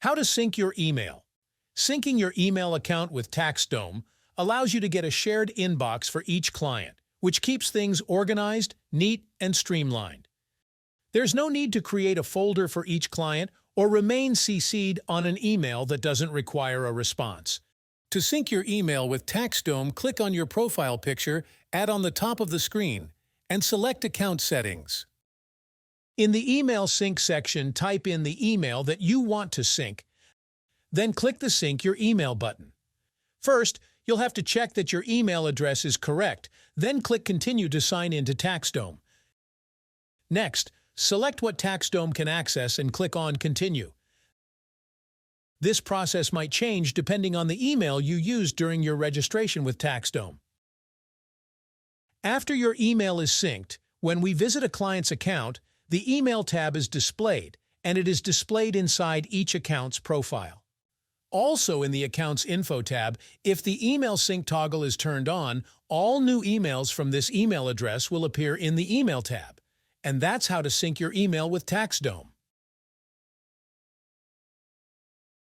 How to sync your email. Syncing your email account with TaxDome allows you to get a shared inbox for each client, which keeps things organized, neat, and streamlined. There's no need to create a folder for each client or remain CC'd on an email that doesn't require a response. To sync your email with TaxDome, click on your profile picture on the top of the screen and select Account Settings. In the Email Sync section, type in the email that you want to sync, then click the Sync Your Email button. First, you'll have to check that your email address is correct, then click Continue to sign in to TaxDome. Next, select what TaxDome can access and click on Continue. This process might change depending on the email you used during your registration with TaxDome. After your email is synced, when we visit a client's account, the Email tab is displayed, and it is displayed inside each account's profile. Also in the Accounts Info tab, if the Email Sync toggle is turned on, all new emails from this email address will appear in the Email tab. And that's how to sync your email with TaxDome.